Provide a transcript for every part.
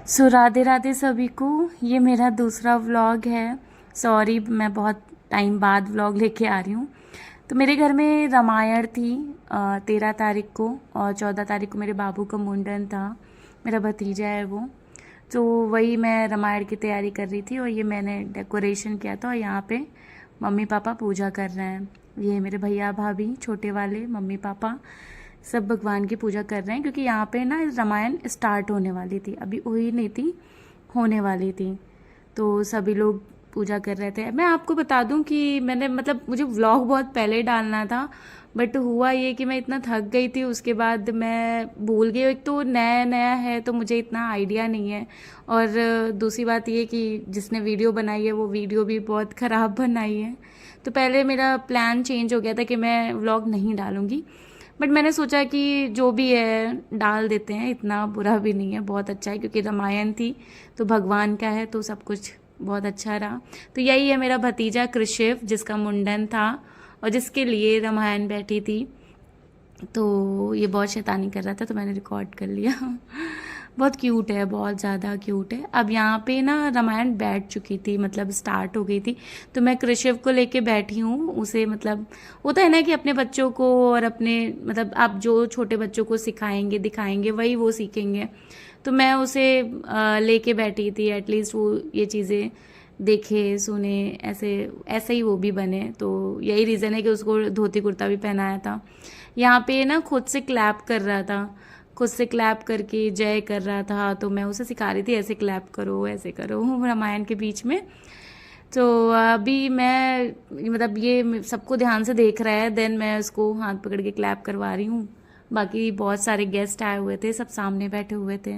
सो राधे राधे सभी को। ये मेरा दूसरा व्लॉग है। सॉरी, मैं बहुत टाइम बाद व्लॉग लेके आ रही हूँ। तो मेरे घर में रामायण थी 13 तारीख को, और 14 तारीख को मेरे बाबू का मुंडन था। मेरा भतीजा है वो। तो वही मैं रामायण की तैयारी कर रही थी, और ये मैंने डेकोरेशन किया था। और यहाँ पे मम्मी पापा पूजा कर रहे हैं। ये मेरे भैया भाभी छोटे वाले, मम्मी पापा सब भगवान की पूजा कर रहे हैं, क्योंकि यहाँ पे ना रामायण स्टार्ट होने वाली थी, अभी हुई नहीं थी, होने वाली थी। तो सभी लोग पूजा कर रहे थे। मैं आपको बता दूं कि मैंने मुझे व्लॉग बहुत पहले डालना था, बट हुआ ये कि मैं इतना थक गई थी, उसके बाद मैं भूल गई। एक तो नया नया है तो मुझे इतना आइडिया नहीं है, और दूसरी बात ये कि जिसने वीडियो बनाई है वो वीडियो भी बहुत ख़राब बनाई है। तो पहले मेरा प्लान चेंज हो गया था कि मैं व्लॉग नहीं डालूँगी, बट मैंने सोचा कि जो भी है डाल देते हैं, इतना बुरा भी नहीं है, बहुत अच्छा है, क्योंकि रामायण थी तो भगवान का है तो सब कुछ बहुत अच्छा रहा। तो यही है मेरा भतीजा कृषिव, जिसका मुंडन था और जिसके लिए रामायण बैठी थी। तो ये बहुत शैतानी कर रहा था तो मैंने रिकॉर्ड कर लिया। बहुत क्यूट है, बहुत ज़्यादा क्यूट है। अब यहाँ पे ना रामायण बैठ चुकी थी, मतलब स्टार्ट हो गई थी, तो मैं कृषिव को लेके बैठी हूँ। उसे होता है ना कि अपने बच्चों को और अपने आप जो छोटे बच्चों को सिखाएंगे दिखाएंगे वही वो सीखेंगे। तो मैं उसे लेके बैठी थी, एटलीस्ट वो ये चीज़ें देखे सुने, ऐसे ऐसे ही वो भी बने। तो यही रीज़न है कि उसको धोती कुर्ता भी पहनाया था। यहाँ पे ना खुद से क्लैप कर रहा था, खुद से क्लैप करके जय कर रहा था। तो मैं उसे सिखा रही थी, ऐसे क्लैप करो, ऐसे करो रामायण के बीच में। तो अभी मैं ये सबको ध्यान से देख रहा है, देन मैं उसको हाथ पकड़ के क्लैप करवा रही हूँ। बाकी बहुत सारे गेस्ट आए हुए थे, सब सामने बैठे हुए थे।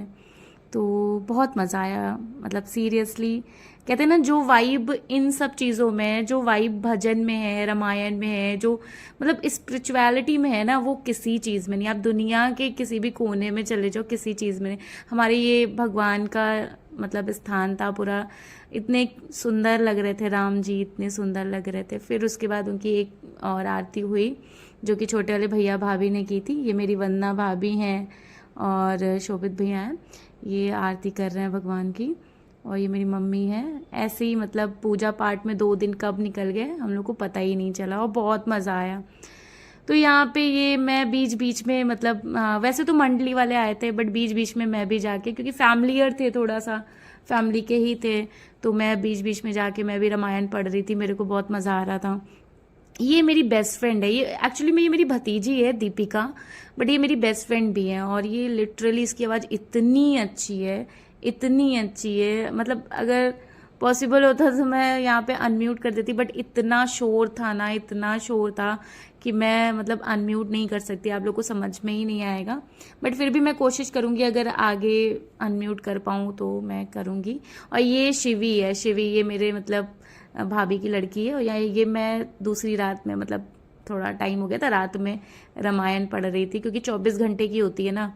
तो बहुत मज़ा आया, सीरियसली कहते हैं ना, जो वाइब इन सब चीज़ों में है, जो वाइब भजन में है, रामायण में है, जो स्पिरिचुअलिटी में है ना, वो किसी चीज़ में नहीं। आप दुनिया के किसी भी कोने में चले जाओ, किसी चीज़ में नहीं। हमारे ये भगवान का स्थान था पूरा। इतने सुंदर लग रहे थे राम जी, इतने सुंदर लग रहे थे। फिर उसके बाद उनकी एक और आरती हुई, जो कि छोटे वाले भैया भाभी ने की थी। ये मेरी वंदना भाभी हैं और शोभित भैया हैं, ये आरती कर रहे हैं भगवान की। और ये मेरी मम्मी है। ऐसे ही पूजा पाठ में 2 दिन कब निकल गए हम लोग को पता ही नहीं चला, और बहुत मज़ा आया। तो यहाँ पे ये मैं बीच बीच में वैसे तो मंडली वाले आए थे, बट बीच बीच में मैं भी जाके, क्योंकि फैमिलियर थे, थोड़ा सा फैमिली के ही थे, तो मैं बीच बीच में जाके मैं भी रामायण पढ़ रही थी। मेरे को बहुत मज़ा आ रहा था। ये मेरी बेस्ट फ्रेंड है, ये एक्चुअली में ये मेरी भतीजी है दीपिका, बट ये मेरी बेस्ट फ्रेंड भी है। और ये लिटरली इसकी आवाज़ इतनी अच्छी है, इतनी अच्छी है, अगर पॉसिबल होता तो मैं यहाँ पे अनम्यूट कर देती, बट इतना शोर था ना, इतना शोर था कि मैं अनम्यूट नहीं कर सकती, आप लोग को समझ में ही नहीं आएगा। बट फिर भी मैं कोशिश करूँगी, अगर आगे अनम्यूट कर पाऊँ तो मैं करूँगी। और ये शिवी है, शिवी ये मेरे भाभी की लड़की है। और ये मैं दूसरी रात में थोड़ा टाइम हो गया था, रात में रामायण पढ़ रही थी, क्योंकि 24 घंटे की होती है ना,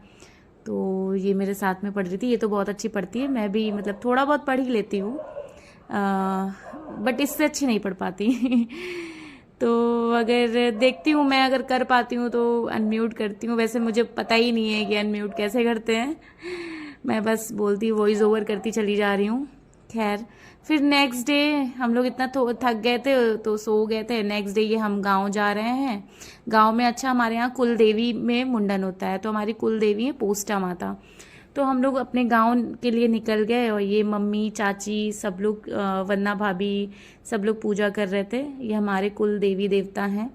तो ये मेरे साथ में पढ़ रही थी। ये तो बहुत अच्छी पढ़ती है, मैं भी थोड़ा बहुत पढ़ ही लेती हूँ, बट इससे अच्छी नहीं पढ़ पाती। तो अगर देखती हूँ, मैं अगर कर पाती हूँ तो अनम्यूट करती हूँ। वैसे मुझे पता ही नहीं है कि अनम्यूट कैसे करते हैं, मैं बस बोलती वॉइस ओवर करती चली जा रही हूँ। खैर, फिर नेक्स्ट डे हम लोग इतना थक गए थे तो सो गए थे। नेक्स्ट डे ये हम गांव जा रहे हैं। गांव में हमारे यहाँ कुल देवी में मुंडन होता है, तो हमारी कुल देवी है पोस्टा माता। तो हम लोग अपने गांव के लिए निकल गए, और ये मम्मी चाची सब लोग, वन्ना भाभी सब लोग पूजा कर रहे थे। ये हमारे कुल देवी देवता हैं।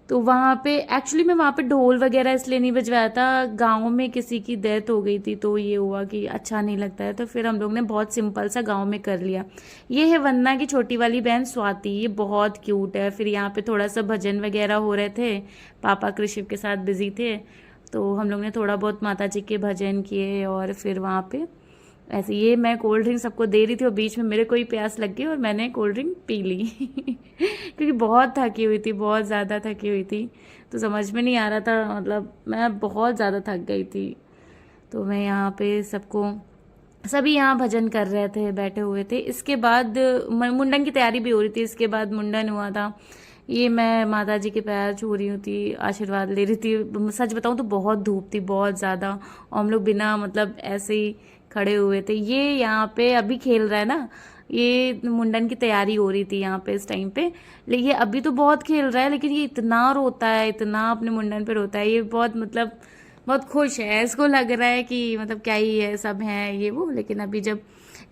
तो वहाँ पे एक्चुअली मैं वहाँ पे ढोल वगैरह इसलिए नहीं बजवाया था, गांव में किसी की डेथ हो गई थी, तो ये हुआ कि अच्छा नहीं लगता है, तो फिर हम लोग ने बहुत सिंपल सा गांव में कर लिया। ये है वन्ना की छोटी वाली बहन स्वाति, ये बहुत क्यूट है। फिर यहाँ पे थोड़ा सा भजन वगैरह हो रहे थे, पापा कृषिव के साथ बिजी थे, तो हम लोग ने थोड़ा बहुत माता जी के भजन किए। और फिर वहाँ पे ऐसे ये मैं कोल्ड ड्रिंक सबको दे रही थी, और बीच में मेरे को ही प्यास लग गई और मैंने कोल्ड ड्रिंक पी ली। क्योंकि बहुत थकी हुई थी, बहुत ज़्यादा थकी हुई थी, तो समझ में नहीं आ रहा था, मैं बहुत ज़्यादा थक गई थी। तो मैं यहाँ पे सभी यहाँ भजन कर रहे थे, बैठे हुए थे। इसके बाद मुंडन की तैयारी भी हो रही थी, इसके बाद मुंडन हुआ था। ये मैं माता जी के पैर छू रही थी, आशीर्वाद ले रही थी। सच बताऊँ तो बहुत धूप थी, बहुत ज़्यादा, और हम लोग बिना ऐसे ही खड़े हुए थे। ये यहाँ पे अभी खेल रहा है ना, ये मुंडन की तैयारी हो रही थी यहाँ पे इस टाइम पे, लेकिन ये अभी तो बहुत खेल रहा है, लेकिन ये इतना रोता है, इतना अपने मुंडन पे रोता है। ये बहुत मतलब बहुत खुश है, इसको लग रहा है कि मतलब क्या ही है, सब है ये वो। लेकिन अभी जब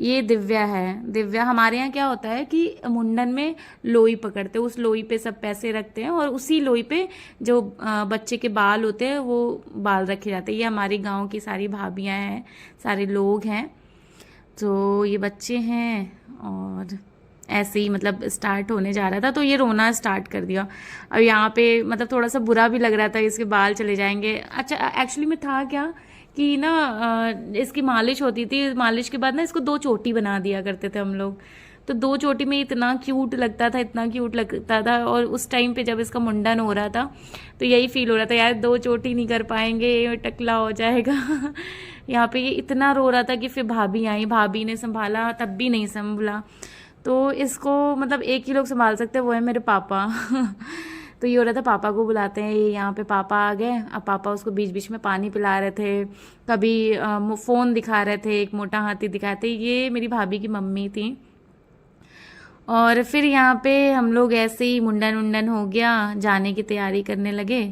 ये दिव्या है, दिव्या हमारे यहाँ क्या होता है कि मुंडन में लोई पकड़ते हैं, उस लोई पे सब पैसे रखते हैं और उसी लोई पे जो बच्चे के बाल होते हैं वो बाल रखे जाते हैं। ये हमारी गांव की सारी भाभियां हैं, सारे लोग हैं। तो ये बच्चे हैं और ऐसे ही मतलब स्टार्ट होने जा रहा था तो ये रोना स्टार्ट कर दिया। अब यहाँ पे मतलब थोड़ा सा बुरा भी लग रहा था, इसके बाल चले जाएंगे। अच्छा एक्चुअली में था क्या कि ना इसकी मालिश होती थी, मालिश के बाद ना इसको 2 चोटी बना दिया करते थे हम लोग। तो 2 चोटी में इतना क्यूट लगता था, इतना क्यूट लगता था। और उस टाइम पे जब इसका मुंडन हो रहा था तो यही फील हो रहा था, यार 2 चोटी नहीं कर पाएंगे, ये टकला हो जाएगा। यहाँ पे ये इतना रो रहा था कि फिर भाभी आई, भाभी ने संभाला, तब भी नहीं संभला। तो इसको मतलब एक ही लोग संभाल सकते हैं, वो है मेरे पापा। तो ये हो रहा था, पापा को बुलाते हैं, ये यहाँ पे पापा आ गए। अब पापा उसको बीच बीच में पानी पिला रहे थे, कभी फ़ोन दिखा रहे थे, एक मोटा हाथी दिखाते थे। ये मेरी भाभी की मम्मी थी। और फिर यहाँ पे हम लोग ऐसे ही मुंडन उंडन हो गया, जाने की तैयारी करने लगे,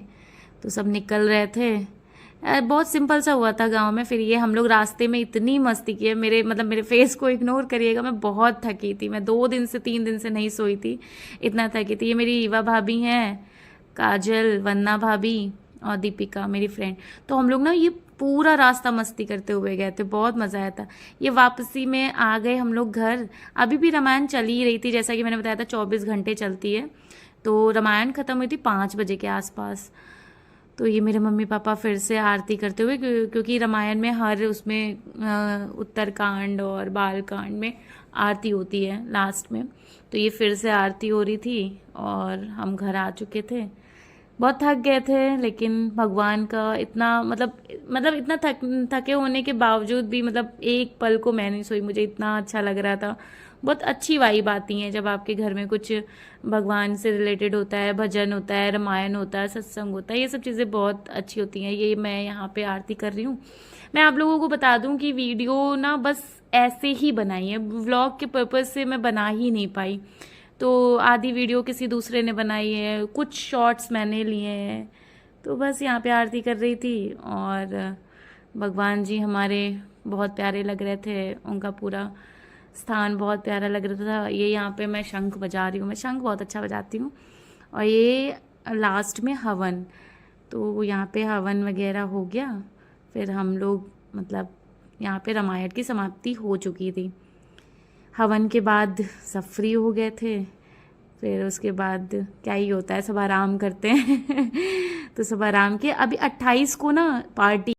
तो सब निकल रहे थे। बहुत सिंपल सा हुआ था गांव में। फिर ये हम लोग रास्ते में इतनी मस्ती की है, मेरे मतलब मेरे फेस को इग्नोर करिएगा, मैं बहुत थकी थी, मैं 2 दिन से 3 दिन से नहीं सोई थी, इतना थकी थी। ये मेरी ईवा भाभी हैं, काजल, वन्ना भाभी और दीपिका मेरी फ्रेंड। तो हम लोग ना ये पूरा रास्ता मस्ती करते हुए गए थे, बहुत मज़ा आया था। ये वापसी में आ गए हम लोग घर। अभी भी रामायण चल ही रही थी, जैसा कि मैंने बताया था 24 घंटे चलती है। तो रामायण ख़त्म हुई थी 5 बजे के आसपास। तो ये मेरे मम्मी पापा फिर से आरती करते हुए, क्योंकि रामायण में हर उसमें उत्तरकांड और बालकांड में आरती होती है लास्ट में। तो ये फिर से आरती हो रही थी और हम घर आ चुके थे। बहुत थक गए थे, लेकिन भगवान का इतना मतलब इतना थके होने के बावजूद भी मतलब एक पल को मैं नहीं सोई, मुझे इतना अच्छा लग रहा था। बहुत अच्छी वाइब आती है जब आपके घर में कुछ भगवान से रिलेटेड होता है, भजन होता है, रामायण होता है, सत्संग होता है, ये सब चीज़ें बहुत अच्छी होती हैं। ये मैं यहाँ पे आरती कर रही हूँ। मैं आप लोगों को बता दूँ कि वीडियो ना बस ऐसे ही बनाई है, व्लॉग के पर्पज़ से मैं बना ही नहीं पाई। तो आधी वीडियो किसी दूसरे ने बनाई है, कुछ शॉर्ट्स मैंने लिए हैं। तो बस यहाँ पे आरती कर रही थी और भगवान जी हमारे बहुत प्यारे लग रहे थे, उनका पूरा स्थान बहुत प्यारा लग रहा था। ये यहाँ पे मैं शंख बजा रही हूँ, मैं शंख बहुत अच्छा बजाती हूँ। और ये लास्ट में हवन, तो यहाँ पे हवन वगैरह हो गया। फिर हम लोग मतलब यहाँ पे रामायण की समाप्ति हो चुकी थी। हवन के बाद सब फ्री हो गए थे। फिर उसके बाद क्या ही होता है, सब आराम करते हैं। तो सब आराम किए। अभी 28 को ना पार्टी